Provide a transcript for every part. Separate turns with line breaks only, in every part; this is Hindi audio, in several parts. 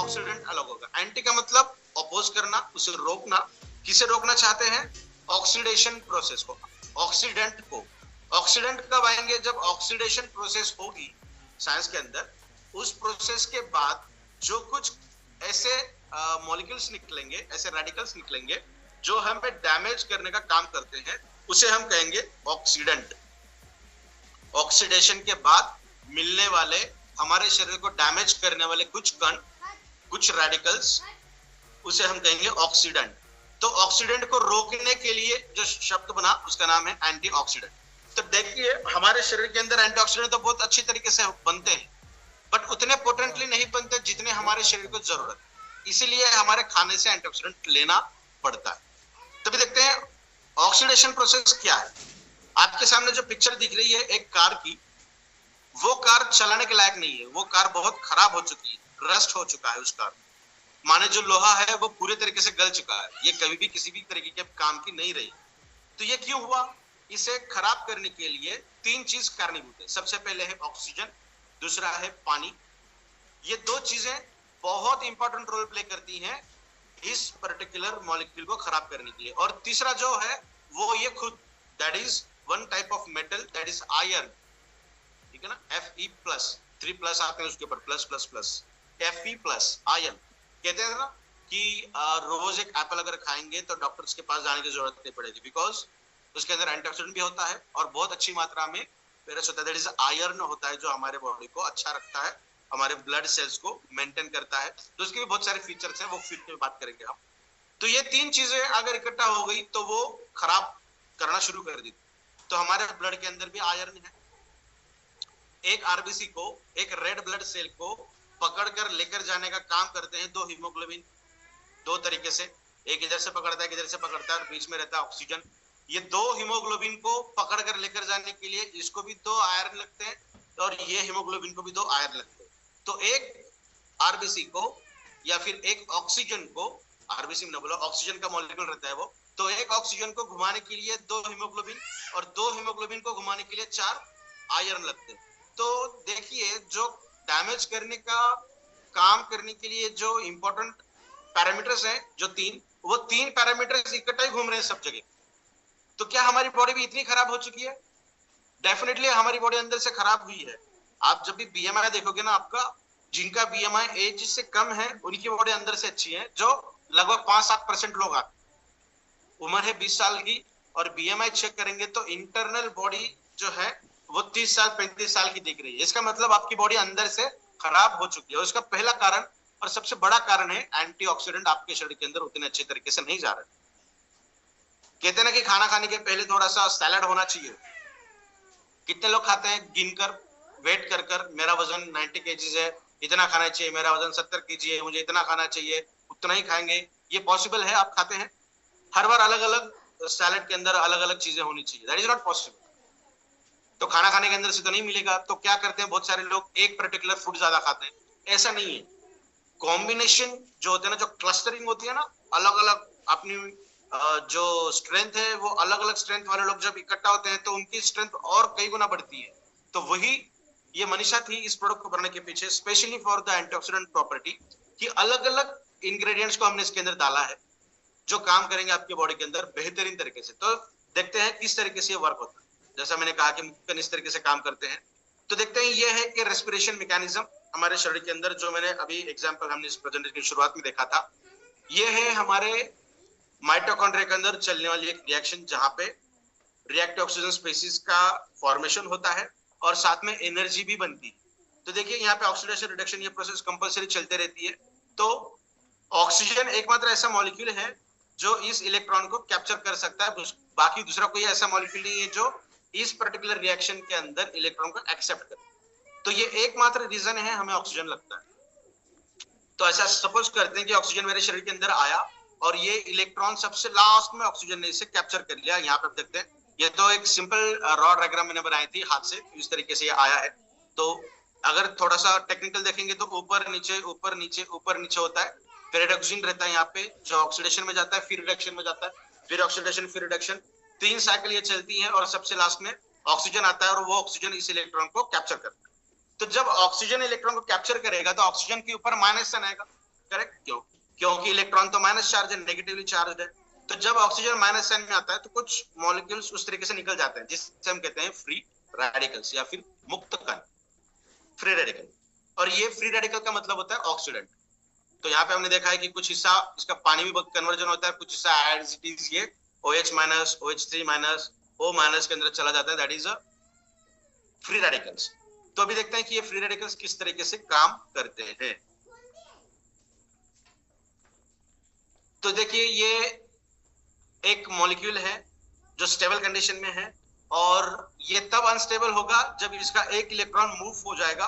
ऑक्सीडेंट अलग होगा। एंटी का मतलब अपोज करना, उसे रोकना। किसे रोकना चाहते हैं? ऑक्सीडेशन प्रोसेस को, ऑक्सीडेंट को। ऑक्सीडेंट कब आएंगे? जब ऑक्सीडेशन प्रोसेस होगी साइंस के अंदर, उस प्रोसेस के बाद जो कुछ ऐसे मॉलिक्यूल्स निकलेंगे, ऐसे रेडिकल्स निकलेंगे जो हम पे डैमेज करने का काम करते हैं, उसे हम कहेंगे ऑक्सीडेंट। ऑक्सीडेशन के बाद मिलने वाले, हमारे शरीर को डैमेज करने वाले कुछ कण, कुछ रेडिकल्स, उसे हम कहेंगे ऑक्सीडेंट। तो ऑक्सीडेंट को रोकने के लिए जो शब्द बना उसका नाम है एंटीऑक्सीडेंट। तो देखिए हमारे शरीर के अंदर एंटीऑक्सीडेंट तो बहुत अच्छी तरीके से बनते हैं, बट उतने पोटेंटली नहीं बनते जितने हमारे शरीर को जरूरत है। इसीलिए हमारे खाने से एंटीऑक्सीडेंट लेना पड़ता है। तभी देखते हैं ऑक्सीडेशन प्रोसेस क्या है। आपके सामने जो पिक्चर दिख रही है एक कार की, वो कार चलाने के लायक नहीं है, वो कार बहुत खराब हो चुकी है, रस्ट हो चुका है उस कार। माने जो लोहा है वो पूरे तरीके से गल चुका है, ये कभी भी किसी भी तरीके के काम की नहीं रही। तो ये क्यों हुआ? इसे खराब करने के लिए तीन चीज कारणीभूत है। सबसे पहले है ऑक्सीजन, दूसरा है पानी। ये दो चीजें बहुत इंपॉर्टेंट रोल प्ले करती हैं इस पर्टिकुलर मॉलिक्यूल को खराब करने के लिए। और तीसरा जो है वो ये खुद, that is one type of metal, that is iron. ठीक है ना, Fe+, 3+ आते हैं उसके ऊपर, plus plus plus, Fe+, iron. कहते हैं ना कि रोज एक एप्पल अगर खाएंगे तो डॉक्टर्स के पास जाने की जरूरत नहीं पड़ेगी, बिकॉज उसके अंदर एंटीऑक्सीडेंट भी होता है और बहुत अच्छी मात्रा में फेरस होता है, दैट इज आयरन होता है, जो हमारे बॉडी को अच्छा रखता है, हमारे ब्लड सेल्स को मेंटेन करता है। तो उसके भी बहुत सारे फीचर्स हैं, वो फ्यूचर में बात करेंगे हम। तो ये तीन चीजें अगर इकट्ठा हो गई तो वो खराब करना शुरू कर दी। तो हमारे ब्लड के अंदर भी आयरन है। एक आरबीसी को, एक रेड ब्लड सेल को पकड़कर लेकर जाने का काम करते हैं दो हीमोग्लोबिन, दो तरीके से। एक इधर से पकड़ता है, इधर से पकड़ता है, और बीच में रहता है ऑक्सीजन। ये दो हीमोग्लोबिन को पकड़कर लेकर जाने के लिए इसको भी दो आयरन लगते हैं और ये हीमोग्लोबिन को भी दो आयरन लगते हैं। तो एक आरबीसी को या फिर एक ऑक्सीजन को, आरबीसी में ना बोलो, ऑक्सीजन का मॉलिक्यूल रहता है वो, तो एक ऑक्सीजन को घुमाने के लिए दो हीमोग्लोबिन और दो हीमोग्लोबिन को घुमाने के लिए चार आयरन लगते हैं। तो देखिए जो डैमेज करने का काम करने के लिए जो इंपॉर्टेंट पैरामीटर्स हैं, जो तीन, वो तीन पैरामीटर्स इकट्ठा ही घूम रहे हैं सब जगह। तो क्या हमारी बॉडी भी इतनी खराब हो चुकी है? डेफिनेटली हमारी बॉडी अंदर से खराब हुई है। आप जब भी बीएमआई देखोगे ना आपका, जिनका बीएमआई एज से कम है उनकी बॉडी अंदर से अच्छी है, जो लगभग 5-7% लोग आते, उम्र है 20 साल की और बीएमआई चेक करेंगे तो इंटरनल बॉडी जो है वो 30 साल 35 साल की दिख रही है। इसका मतलब आपकी बॉडी अंदर से खराब हो चुकी है। उसका पहला कारण और सबसे बड़ा कारण है एंटीऑक्सीडेंट आपके शरीर के अंदर उतने अच्छे तरीके से नहीं जा रहे। कहते हैं ना कि खाना खाने के पहले थोड़ा सा सैलड होना चाहिए। कितने लोग खाते हैं गिनकर, वेट कर कर, मेरा वजन 90 केजीज है, इतना खाना चाहिए, मेरा वजन 70 केजी है, मुझे इतना खाना चाहिए, उतना ही खाएंगे। ये पॉसिबल है? आप खाते हैं हर बार अलग अलग सैलड के अंदर अलग अलग चीजें होनी चाहिए? That is not possible. तो खाना खाने के अंदर से तो नहीं मिलेगा। तो क्या करते हैं, बहुत सारे लोग एक पर्टिकुलर फूड ज्यादा खाते हैं। ऐसा नहीं है, कॉम्बिनेशन जो होते हैं ना, जो क्लस्टरिंग होती है ना, अलग अलग अपनी जो स्ट्रेंथ है, वो अलग अलग स्ट्रेंथ वाले लोग जब इकट्ठा होते हैं तो उनकी स्ट्रेंथ और कई गुना बढ़ती है। तो वही ये मनीषा थी इस प्रोडक्ट को बनाने के पीछे, specially for the antioxidant property, कि अलग अलग इंग्रेडिएंट्स को हमने इसके अंदर डाला है जो काम करेंगे आपकी बॉडी के अंदर बेहतरीन तरीके से। तो देखते हैं किस तरीके से ये वर्क होता है। जैसा मैंने कहा कि मुख्य इस तरीके से काम करते हैं। तो देखते हैं ये है कि रेस्पिरेशन मैकेनिज्म हमारे शरीर के अंदर, जो मैंने अभी एग्जांपल हमने इस प्रेजेंटेशन की शुरुआत में देखा था, ये है हमारे माइटोकॉन्ड्रिया के अंदर चलने वाली एक रिएक्शन, जहां पे रिएक्टिव ऑक्सीजन स्पीशीज का फॉर्मेशन होता है और साथ में एनर्जी भी बनती है। तो देखिए यहाँ पे ऑक्सीडेशन रिडक्शन ये प्रोसेस कंपलसरी चलते रहती है। तो ऑक्सीजन एकमात्र ऐसा मॉलिक्यूल है जो इस इलेक्ट्रॉन को कैप्चर कर सकता है, बाकी दूसरा कोई ऐसा मॉलिक्यूल नहीं है जो इस पर्टिकुलर रिएक्शन के अंदर इलेक्ट्रॉन को एक्सेप्ट करे। तो ये एकमात्र रीजन है हमें ऑक्सीजन लगता है। तो ऐसा सपोज करते हैं कि ऑक्सीजन मेरे शरीर के अंदर आया और ये इलेक्ट्रॉन सबसे लास्ट में ऑक्सीजन ने इसे कैप्चर कर लिया। यहाँ पे आप देखते हैं, ये तो एक सिंपल रॉ डायग्राम मैंने बनाई थी हाथ से, इस तरीके से ये आया है। तो अगर थोड़ा सा टेक्निकल देखेंगे तो ऊपर नीचे ऊपर नीचे ऊपर नीचे होता है, फिर रिडक्शन रहता है यहाँ पे जो ऑक्सीडेशन में जाता है, फिर रिडक्शन में जाता है, फिर ऑक्सीडेशन, फिर रिडक्शन, 3 साइकिल ये चलती है और सबसे लास्ट में ऑक्सीजन आता है और वो ऑक्सीजन इस इलेक्ट्रॉन को कैप्चर करता है। तो जब ऑक्सीजन इलेक्ट्रॉन को कैप्चर करेगा तो ऑक्सीजन के ऊपर माइनस साइन आएगा, करेक्ट? क्यों? क्योंकि इलेक्ट्रॉन तो माइनस चार्ज है, नेगेटिवली चार्ज है। तो जब ऑक्सीजन माइनस साइन में आता है तो कुछ मॉलिक्यूल्स उस तरीके से निकल जाते हैं जिससे हम कहते हैं फ्री रेडिकल्स या फिर मुक्त कण, फ्री रेडिकल। और ये फ्री रेडिकल का मतलब होता है ऑक्सीडेंट। तो यहाँ पे हमने देखा है कि कुछ हिस्सा इसका पानी में कन्वर्जन होता है, कुछ हिस्सा एज इट इज ये OH minus, OH3 minus, O minus के अंदर चला जाता है, that is a free radicals. तो अभी देखते हैं कि ये फ्री रेडिकल्स किस तरीके से काम करते हैं। तो देखिए ये एक मॉलिक्यूल है जो स्टेबल कंडीशन में है, और ये तब अनस्टेबल होगा जब इसका एक इलेक्ट्रॉन मूव हो जाएगा।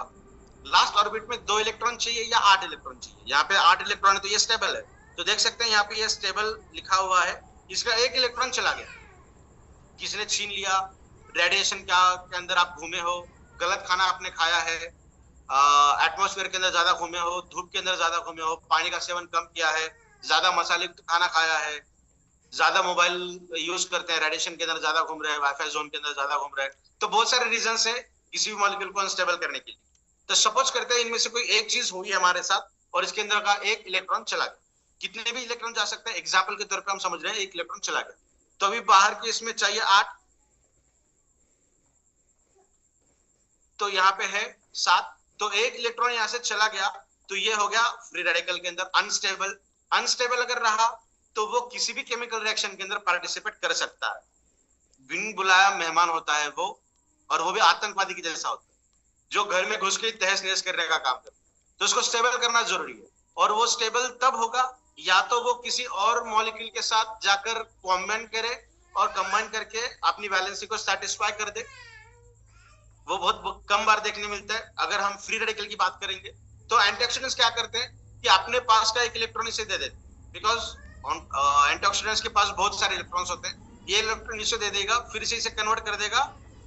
लास्ट ऑर्बिट में 2 इलेक्ट्रॉन चाहिए या 8 इलेक्ट्रॉन चाहिए। यहाँ पे 8 इलेक्ट्रॉन है तो ये स्टेबल है। तो देख सकते हैं यहाँ पे ये स्टेबल लिखा हुआ है, इसका एक इलेक्ट्रॉन चला गया, किसने छीन लिया। रेडिएशन के अंदर आप घूमे हो, गलत खाना आपने खाया है, एटमॉस्फेयर के अंदर ज्यादा घूमे हो, धूप के अंदर ज्यादा घूमे हो, पानी का सेवन कम किया है, ज्यादा मसालेयुक्त खाना खाया है, ज्यादा मोबाइल यूज करते हैं, रेडिएशन के अंदर ज्यादा घूम रहे हैं, वाईफाई जोन के अंदर ज्यादा घूम रहे हैं। तो बहुत सारे रीजन है किसी भी मॉलिक्यूल को अनस्टेबल करने के लिए। तो सपोज करते हैं इनमें से कोई एक चीज हुई है हमारे साथ और इसके अंदर का एक इलेक्ट्रॉन चला गया। कितने भी इलेक्ट्रॉन जा सकते हैं, एग्जाम्पल के तौर पर हम समझ रहे हैं एक इलेक्ट्रॉन चला गया, तो अभी बाहर की इसमें चाहिए 8, तो यहाँ पे है 7। तो एक इलेक्ट्रॉन यहां से चला गया तो ये हो गया फ्री रेडिकल के अंदर अनस्टेबल। अनस्टेबल अगर रहा तो वो किसी भी केमिकल रिएक्शन के अंदर पार्टिसिपेट कर सकता है, बिन बुलाया मेहमान होता है वो, और वो भी आतंकवादी की जैसा होता है जो घर में घुस के तहस नहस करने का काम करता है। तो उसको स्टेबल करना जरूरी है, और वो स्टेबल तब होगा या तो वो किसी और मॉलिक्यूल के साथ जाकर कॉम्बाइन करे और कंबाइन करके अपनी वैलेंसी को सेटिस्फाई कर दे। वो बहुत कम बार देखने मिलता है। अगर हम फ्री रेडिकल की बात करेंगे तो एंटीऑक्सीडेंट्स क्या करते हैं कि अपने पास का एक इलेक्ट्रॉन इसे दे देते, बिकॉज एंटीऑक्सीडेंट्स के पास बहुत सारे इलेक्ट्रॉन्स होते हैं। ये इलेक्ट्रॉन इसे दे देगा, फिर से इसे कन्वर्ट कर देगा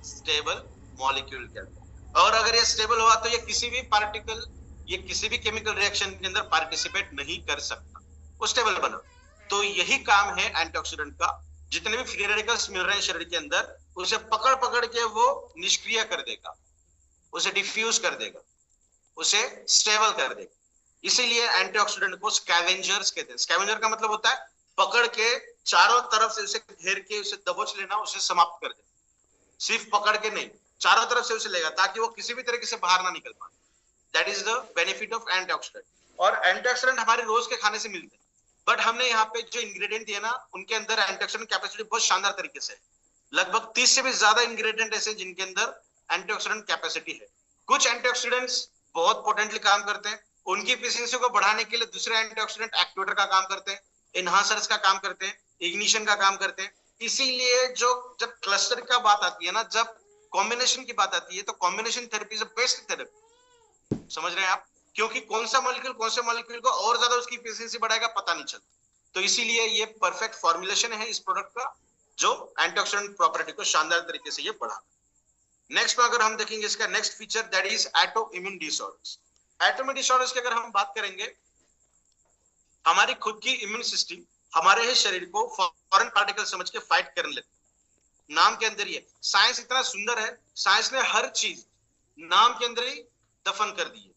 स्टेबल मॉलिक्यूल के अंदर। और अगर ये स्टेबल हुआ तो ये किसी भी पार्टिकल, ये किसी भी केमिकल रिएक्शन के अंदर पार्टिसिपेट नहीं कर सकता, वो स्टेबल बना। तो यही काम है एंटीऑक्सीडेंट का। जितने भी फ्री रेडिकल्स मिल रहे हैं शरीर के अंदर, उसे पकड़ पकड़ के वो निष्क्रिय कर देगा, उसे डिफ्यूज कर देगा, उसे स्टेबल कर देगा। इसीलिए एंटीऑक्सीडेंट को स्कैवेंजर्स कहते हैं। स्कैवेंजर का मतलब होता है पकड़ के चारों तरफ से उसे घेर के उसे दबोच लेना, उसे समाप्त कर देना। सिर्फ पकड़ के नहीं, चारों तरफ से उसे लेगा ताकि वो किसी भी तरीके से बाहर ना निकल पाए। That is the benefit of antioxidant. और एंटीऑक्सीडेंट हमारे रोज के खाने से मिलते हैं, बट हमने यहाँ पे जो इंग्रेडिएंट दिए ना, उनके अंदर एंटीऑक्सीडेंट कैपेसिटी बहुत शानदार तरीके से है। लगभग 30 से भी ज्यादा इंग्रेडिएंट ऐसे जिनके अंदर एंटीऑक्सीडेंट कैपेसिटी है। कुछ एंटीऑक्सीडेंट्स बहुत पोटेंटली काम करते हैं, उनकी एफिशिएंसी को बढ़ाने के लिए दूसरे एंटीऑक्सीडेंट एक्टिवेटर का काम करते हैं, एनहांसर्स का काम करते हैं, इग्निशन का काम करते हैं। इसीलिए जो जब क्लस्टर का बात आती है ना, जब कॉम्बिनेशन की बात आती है, तो combination therapy is the best therapy. समझ रहे हैं आप? क्योंकि कौन सा मॉलिक्यूल को और ज्यादा उसकी एफिशिएंसी बढ़ाएगा पता नहीं चलता। तो इसीलिए ये परफेक्ट फॉर्मुलेशन है इस प्रोडक्ट का, जो एंटीऑक्सीडेंट प्रॉपर्टी को शानदार तरीके से ये बढ़ा। नेक्स्ट में अगर हम देखेंगे इसका next feature, that is auto immune disorders. Auto immune disorders की अगर हम बात करेंगे, हमारी खुद की इम्यून सिस्टम हमारे ही शरीर को फॉरेन पार्टिकल समझ के फाइट करने लगती। नाम के अंदर ये साइंस इतना सुंदर है, साइंस ने हर चीज नाम के अंदर ही दफन कर दी है।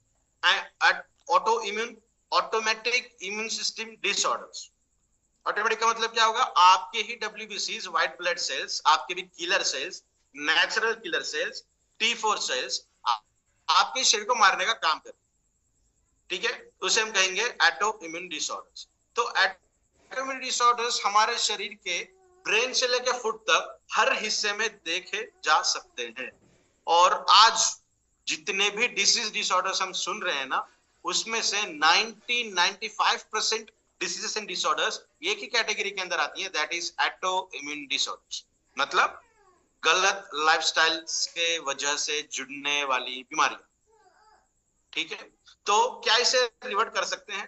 Auto immune, automatic immune system disorders. Automatic का मतलब क्या होगा? आपके ही WBCs, व्हाइट ब्लड सेल्स, आपके भी killer cells, natural killer cells, T4 cells आपके शरीर को मारने का काम करते हैं। ठीक है, उसे हम कहेंगे ऑटो इम्यून डिसऑर्डर्स। तो ऑटो इम्यून डिसऑर्डर्स हमारे शरीर के ब्रेन से लेकर फुट तक हर हिस्से में देखे जा सकते हैं। और आज जितने भी डिसीज डिसऑर्डर्स हम सुन रहे हैं ना, उसमें से 95% डिसीजेस एंड डिसऑर्डर्स एक ही कैटेगरी के अंदर आती है, that is auto immune disorders. मतलब गलत लाइफस्टाइल के वजह से जुड़ने वाली बीमारियां। ठीक है, तो क्या इसे रिवर्ट कर सकते हैं?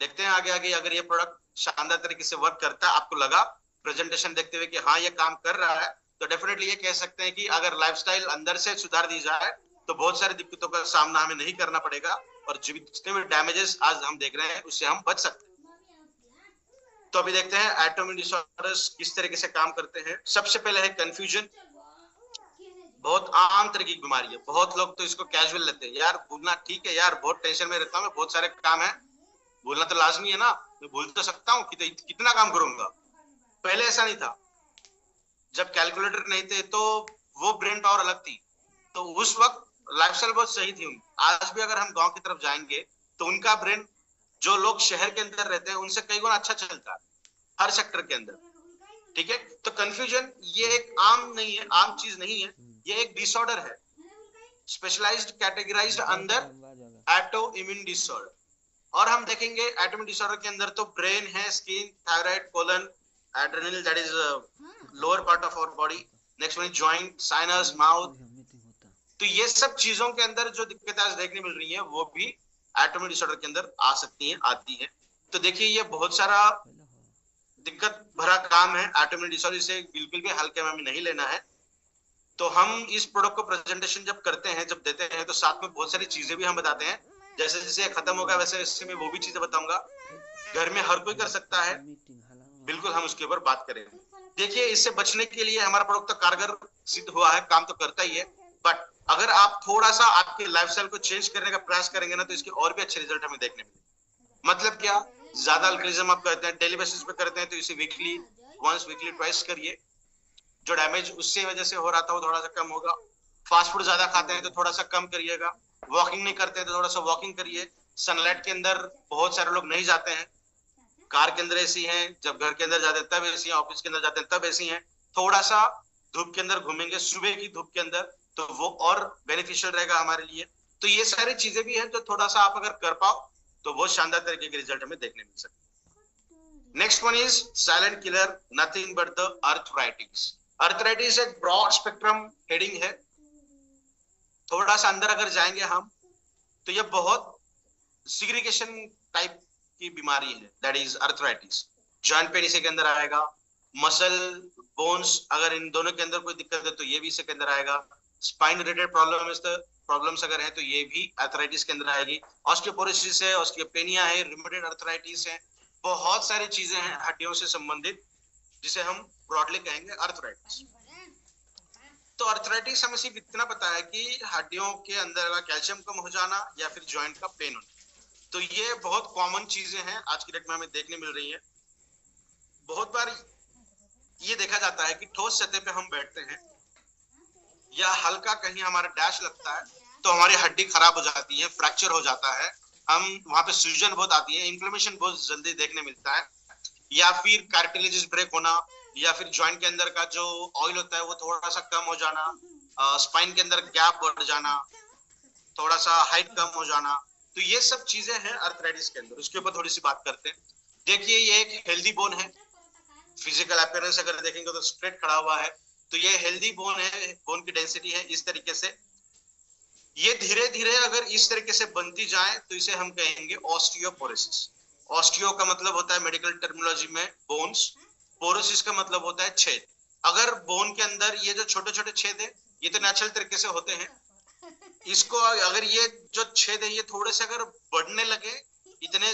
देखते हैं आगे आगे। अगर ये प्रोडक्ट शानदार तरीके से वर्क करता है, आपको लगा प्रेजेंटेशन देखते हुए कि हाँ ये काम कर रहा है, तो डेफिनेटली ये कह सकते हैं कि अगर लाइफस्टाइल अंदर से सुधार दी जाए तो बहुत सारी दिक्कतों का सामना हमें नहीं करना पड़ेगा, और जितने भी डैमेजेस आज हम देख रहे हैं उससे हम बच सकते हैं। तो अभी देखते हैं ऑटो इम्यून डिसऑर्डर्स किस तरीके से काम करते हैं। सबसे पहले है कंफ्यूजन। बहुत आम तरह की बीमारी है, बहुत लोग तो इसको कैजुअल लेते हैं, यार भूलना ठीक है यार, बहुत टेंशन में रहता हूँ मैं, बहुत सारे काम है, भूलना तो लाजमी है ना, मैं भूल तो सकता हूँ कि कितना काम करूंगा। पहले ऐसा नहीं था, जब कैलकुलेटर नहीं थे तो वो ब्रेन पावर अलग थी, तो उस वक्त लाइफस्टाइल बहुत सही थी उनकी। आज भी अगर हम गांव की तरफ जाएंगे तो उनका ब्रेन, जो लोग शहर के अंदर रहते हैं उनसे कई गुना अच्छा चलता है हर सेक्टर के अंदर। ठीक है, तो कंफ्यूजन ये एक आम नहीं है, आम चीज नहीं है, ये एक डिसऑर्डर है, स्पेशलाइज्ड कैटेगराइज्ड अंडर एटो इम्यून डिसऑर्डर। और हम देखेंगे एटॉमिक डिसऑर्डर के अंदर तो ब्रेन है, skin, thyroid, colon, adrenal that is lower part of our body, next one joint, sinus, mouth. तो ये सब चीजों के अंदर जो दिक्कतें आज देखने मिल रही हैं वो भी एटॉमिक डिसऑर्डर के अंदर आ सकती हैं, आती हैं। तो देखिए ये बहुत सारा दिक्कत भरा काम है एटॉमिक डिसऑर्डर, इसे बिल्कुल भी हल्के में नहीं लेना है। तो हम इस प्रोडक्ट को प्रेजेंटेशन जब करते हैं, जब देते हैं, तो साथ में बहुत सारी चीजें भी हम बताते हैं। जैसे जैसे खत्म होगा वैसे वैसे मैं वो भी चीजें बताऊंगा। घर में हर कोई कर सकता है, बिल्कुल हम उसके ऊपर बात करेंगे। देखिए इससे बचने के लिए हमारा प्रोडक्ट तो कारगर सिद्ध हुआ है, काम तो करता ही है, बट अगर आप थोड़ा सा आपके लाइफस्टाइल को चेंज करने का प्रयास करेंगे ना, तो इसके और भी अच्छे रिजल्ट हमें देखने मिलेंगे। मतलब क्या, ज्यादा अल्कोहलिज्म आप करते हैं, डेली बेसिस पे करते हैं, तो इसे वीकली वंस, वीकली ट्वाइस करिए। जो डैमेज उससे वजह से हो रहा था वो थोड़ा सा कम होगा। फास्ट फूड ज्यादा खाते हैं तो थोड़ा सा कम करिएगा। वॉकिंग नहीं करते हैं तो थोड़ा सा वॉकिंग करिए। सनलाइट के अंदर बहुत सारे लोग नहीं जाते हैं, कार के अंदर एसी है, जब घर के अंदर जाते हैं तब एसी है, ऑफिस के अंदर जाते हैं तब एसी है। थोड़ा सा धूप के अंदर घूमेंगे, सुबह की धूप के अंदर, तो वो और बेनिफिशियल रहेगा हमारे लिए। तो ये सारी चीजें भी हैं जो थोड़ा सा आप अगर कर पाओ तो बहुत शानदार तरीके के रिजल्ट हमें देखने मिल सकते। Next one is silent killer, nothing but the arthritis. Arthritis एक ब्रॉड स्पेक्ट्रम हेडिंग है। थोड़ा सा अंदर अगर जाएंगे हम तो ये बहुत सिग्रीगेशन टाइप की बीमारी है, that is arthritis. Joint pain इसी के अंदर आएगा, मसल, बोन्स, अगर इन दोनों के अंदर कोई दिक्कत है तो ये भी इसी के अंदर आएगा। स्पाइन रिलेटेड प्रॉब्लम्स अगर है तो ये भी अर्थराइटिस के अंदर आएगी। ऑस्टियोपोरोसिस है, ऑस्टियोपेनिया है, रिमेटेड अर्थराइटिस है, बहुत सारी चीजें हैं हड्डियों से संबंधित जिसे हम ब्रॉडली कहेंगे अर्थराइटिस। तो अर्थराइटिस हमें सिर्फ इतना पता है कि हड्डियों के अंदर का कैल्शियम कम हो जाना या फिर जॉइंट का पेन होना। तो ये बहुत कॉमन चीजें हैं आज की डेट में हमें देखने मिल रही है। बहुत बार ये देखा जाता है कि ठोस सतह पे हम बैठते हैं या हल्का कहीं हमारा डैश लगता है तो हमारी हड्डी खराब हो जाती है, फ्रैक्चर हो जाता है, हम वहां पे सूजन बहुत आती है, इन्फ्लेमेशन बहुत जल्दी देखने मिलता है, या फिर कार्टिलेजेस ब्रेक होना, या फिर जॉइंट के अंदर का जो ऑयल होता है वो थोड़ा सा कम हो जाना, स्पाइन के अंदर गैप बढ़ जाना, थोड़ा सा हाइट कम हो जाना। तो ये सब चीजें हैं अर्थराइटिस के अंदर। उसके ऊपर थोड़ी सी बात करते हैं। देखिए ये एक हेल्दी बोन है, फिजिकल अपीयरेंस अगर देखेंगे तो स्ट्रेट खड़ा हुआ है, तो ये हेल्दी बोन है, बोन की डेंसिटी है इस तरीके से। ये धीरे धीरे अगर इस तरीके से बनती जाए तो इसे हम कहेंगे ऑस्टियोपोरोसिस। ऑस्टियो का मतलब होता है मेडिकल टर्मिनोलॉजी में बोन्स, पोरोसिस का मतलब होता है छेद। अगर बोन के अंदर ये जो छोटे छोटे छेद है ये तो नेचुरल तरीके से होते हैं, इसको अगर ये जो छेद है ये थोड़े से अगर बढ़ने लगे इतने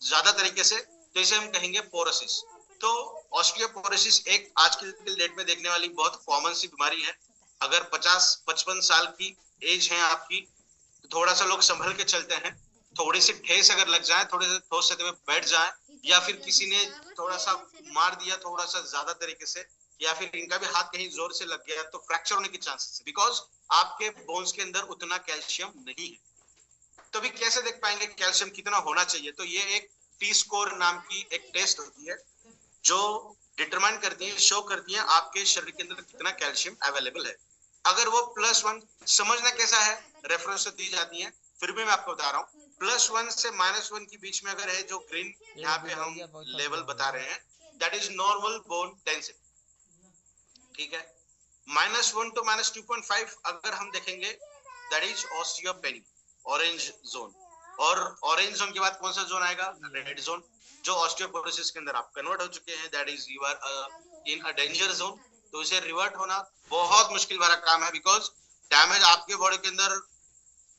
ज्यादा तरीके से तो इसे हम कहेंगे पोरोसिस। तो ऑस्टियोपोरोसिस एक आज की डेट में देखने वाली बहुत कॉमन सी बीमारी है। अगर 50-55 साल की एज है आपकी तो थोड़ा सा लोग संभल के चलते हैं, थोड़ी सी ठेस अगर लग जाए, थोड़े से ठोस सतह में बैठ जाए, या फिर किसी ने थोड़ा सा मार दिया थोड़ा सा ज्यादा तरीके से, या फिर इनका भी हाथ कहीं जोर से लग गया तो फ्रैक्चर होने की चांसेस है, बिकॉज आपके बोन्स के अंदर उतना कैल्शियम नहीं है। तो भी कैसे देख पाएंगे कैल्शियम कितना होना चाहिए? तो ये एक टी स्कोर नाम की एक टेस्ट होती है जो डिटरमाइन करती है, शो करती है आपके शरीर के अंदर कितना कैल्शियम अवेलेबल है। अगर वो +1, समझना कैसा है, रेफरेंस दी जाती है, फिर भी मैं आपको बता रहा हूँ, +1 से -1 के बीच में अगर है, जो ग्रीन यहाँ पे हम लेवल बता रहे हैं, that is normal bone density. ठीक है, -1 to -2.5 अगर हम देखेंगे दैट इज ऑस्टियोपेनी, ऑरेंज जोन। और ऑरेंज जोन के बाद कौन सा जोन आएगा? रेड जोन, जो ऑस्टियोपोरोसिस के अंदर आप कन्वर्ट हो चुके हैं, that is you are in a danger zone. तो इसे रिवर्ट होना बहुत मुश्किल भरा काम है, बिकॉज डैमेज आपके बॉडी के अंदर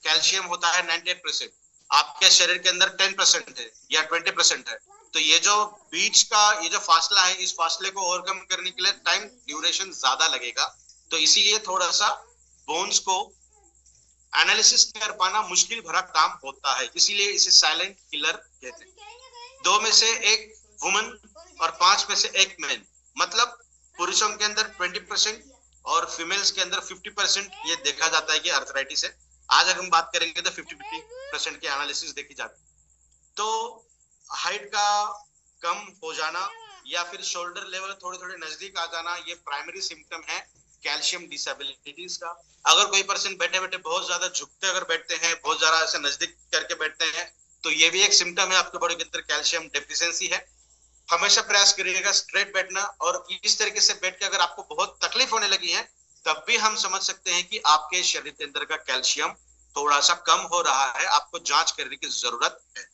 कैल्शियम होता है 98%, आपके शरीर के अंदर 10% है या 20% है। तो ये जो बीच का ये जो फासला है, इस फासले को ओवरकम करने के लिए टाइम ड्यूरेशन ज्यादा लगेगा। तो इसीलिए थोड़ा सा बोन्स को एनालिसिस कर पाना मुश्किल भरा काम होता है, इसीलिए इसे साइलेंट किलर कहते हैं। 2 में से 1 वुमन और 5 में से 1 मैन, मतलब पुरुषों के अंदर 20% और फीमेल्स के अंदर 50% ये देखा जाता है कि आर्थराइटिस है। आज अगर हम बात करेंगे तो 50% की एनालिसिस देखी जाती है। तो हाइट का कम हो जाना या फिर शोल्डर लेवल थोड़े थोड़े नजदीक आ जाना, ये प्राइमरी सिम्टम है कैल्शियम डिसेबिलिटीज का। अगर कोई पर्सन बैठे बैठे बहुत ज्यादा झुकते अगर बैठते हैं, बहुत ज्यादा ऐसे नजदीक करके बैठते हैं, तो ये भी एक सिम्टम है आपके बॉडी के अंदर कैल्शियम डेफिशिएंसी है। हमेशा प्रयास करिएगा स्ट्रेट बैठना, और इस तरीके से बैठ के अगर आपको बहुत तकलीफ होने लगी है तब भी हम समझ सकते हैं कि आपके शरीर के अंदर का कैल्शियम थोड़ा सा कम हो रहा है, आपको जांच करने की जरूरत है।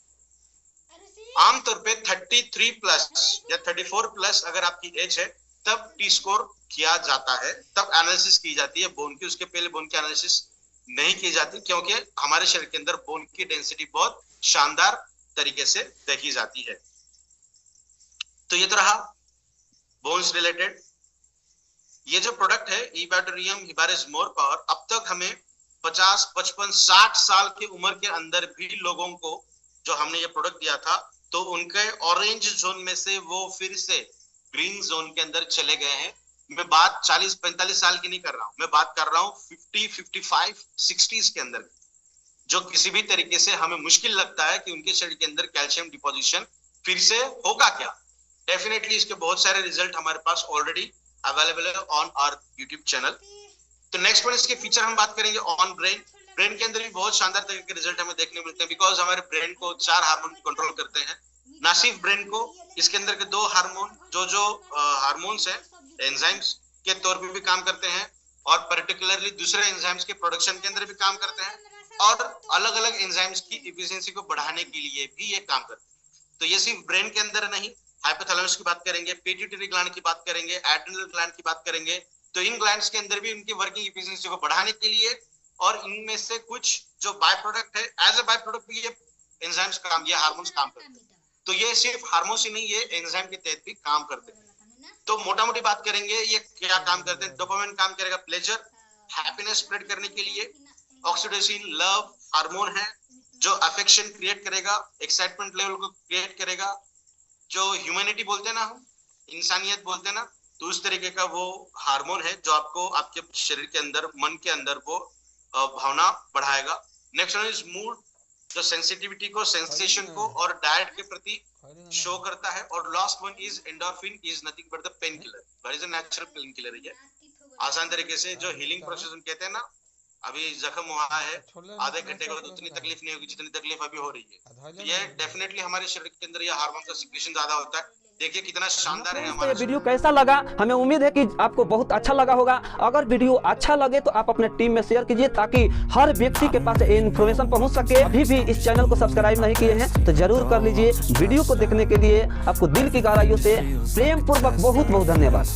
आमतौर पे 33 प्लस या 34 प्लस अगर आपकी एज है तब टी स्कोर किया जाता है, तब एनालिसिस की जाती है बोन की। उसके पहले बोन की एनालिसिस नहीं की जाती, क्योंकि हमारे शरीर के अंदर बोन की डेंसिटी बहुत शानदार तरीके से देखी जाती है। तो ये तो रहा बोन्स रिलेटेड। ये जो प्रोडक्ट है इबैटोरियम हिबारिस मोर पावर, अब तक हमें 50, 55, 60 साल की उम्र के अंदर भी लोगों को जो हमने ये प्रोडक्ट दिया था, तो उनके ऑरेंज जोन में से वो फिर से ग्रीन जोन के अंदर चले गए हैं। मैं बात 40-45 साल की नहीं कर रहा हूं, मैं बात कर रहा हूं 50, 55, 60s के अंदर, जो किसी भी तरीके से हमें मुश्किल लगता है कि उनके शरीर के अंदर कैल्शियम डिपोजिशन फिर से होगा क्या। डेफिनेटली इसके बहुत सारे रिजल्ट हमारे पास ऑलरेडी अवेलेबल है ऑन आवर यूट्यूब चैनल। तो नेक्स्ट वन इसके फीचर हम बात करेंगे ऑन ब्रेन। ब्रेन के अंदर भी बहुत शानदार तरीके के रिजल्ट हमें देखने मिलते हैं, बिकॉज हमारे ब्रेन को 4 हार्मोन कंट्रोल करते हैं। ना सिर्फ ब्रेन को, इसके अंदर के 2 हार्मोन जो हार्मोन्स है एंजाइम्स के तौर पे भी काम करते हैं, और पर्टिकुलरली दूसरे एंजाइम्स के प्रोडक्शन के अंदर भी काम करते हैं, और अलग अलग एंजाइम्स की एफिशिएंसी को बढ़ाने के लिए भी ये काम करते हैं। तो ये सिर्फ ब्रेन के अंदर नहीं, हाइपोथैलेमस की बात करेंगे, पिट्यूटरी ग्लैंड की बात करेंगे, एड्रिनल ग्लैंड की बात करेंगे, तो इन ग्लैंड्स के अंदर भी उनकी वर्किंग एफिशिएंसी को बढ़ाने के लिए, और इनमें से कुछ जो बाय प्रोडक्ट है, एज अ बाय प्रोडक्ट भी ये एंजाइम्स काम, ये हार्मोन्स काम करते हैं। तो ये सिर्फ हार्मोन्स ही नहीं, ये एंजाइम के तहत भी काम करते हैं। तो मोटा मोटी बात करेंगे ये क्या काम करते हैं। डोपामाइन काम करेगा प्लेजर, हैप्पीनेस स्प्रेड करने के लिए। ऑक्सीटोसिन लव हार्मोन है जो अफेक्शन क्रिएट करेगा, एक्साइटमेंट लेवल को क्रिएट करेगा, जो ह्यूमैनिटी बोलते हैं ना, हम इंसानियत बोलते हैं ना, तो उस तरीके का वो हार्मोन है जो आपको आपके शरीर के अंदर, मन के अंदर वो भावना बढ़ाएगा। नेक्स्ट वन इज मूड, जो सेंसिटिविटी को, सेंसेशन को और डाइट के प्रति शो करता है। और last one is endorphin, is nothing but the painkiller, where is a natural painkiller है। आसान तरीके से जो हीलिंग प्रोसेस हम कहते हैं ना, अभी जख्म हुआ है आधे घंटे के बाद उतनी तकलीफ नहीं होगी जितनी तकलीफ अभी हो रही है। तो ये डेफिनेटली हमारे शरीर के अंदर ये हार्मोन का सिक्रेशन ज्यादा होता है। देखिए कितना शानदार है हमारा।
ये वीडियो कैसा लगा, हमें उम्मीद है कि आपको बहुत अच्छा लगा होगा। अगर वीडियो अच्छा लगे तो आप अपने टीम में शेयर कीजिए, ताकि हर व्यक्ति के पास ये इन्फॉर्मेशन पहुंच सके। अभी भी इस चैनल को सब्सक्राइब नहीं किए हैं तो जरूर कर लीजिए। वीडियो को देखने के लिए आपको दिल की गहराइयों से प्रेम पूर्वक बहुत बहुत धन्यवाद।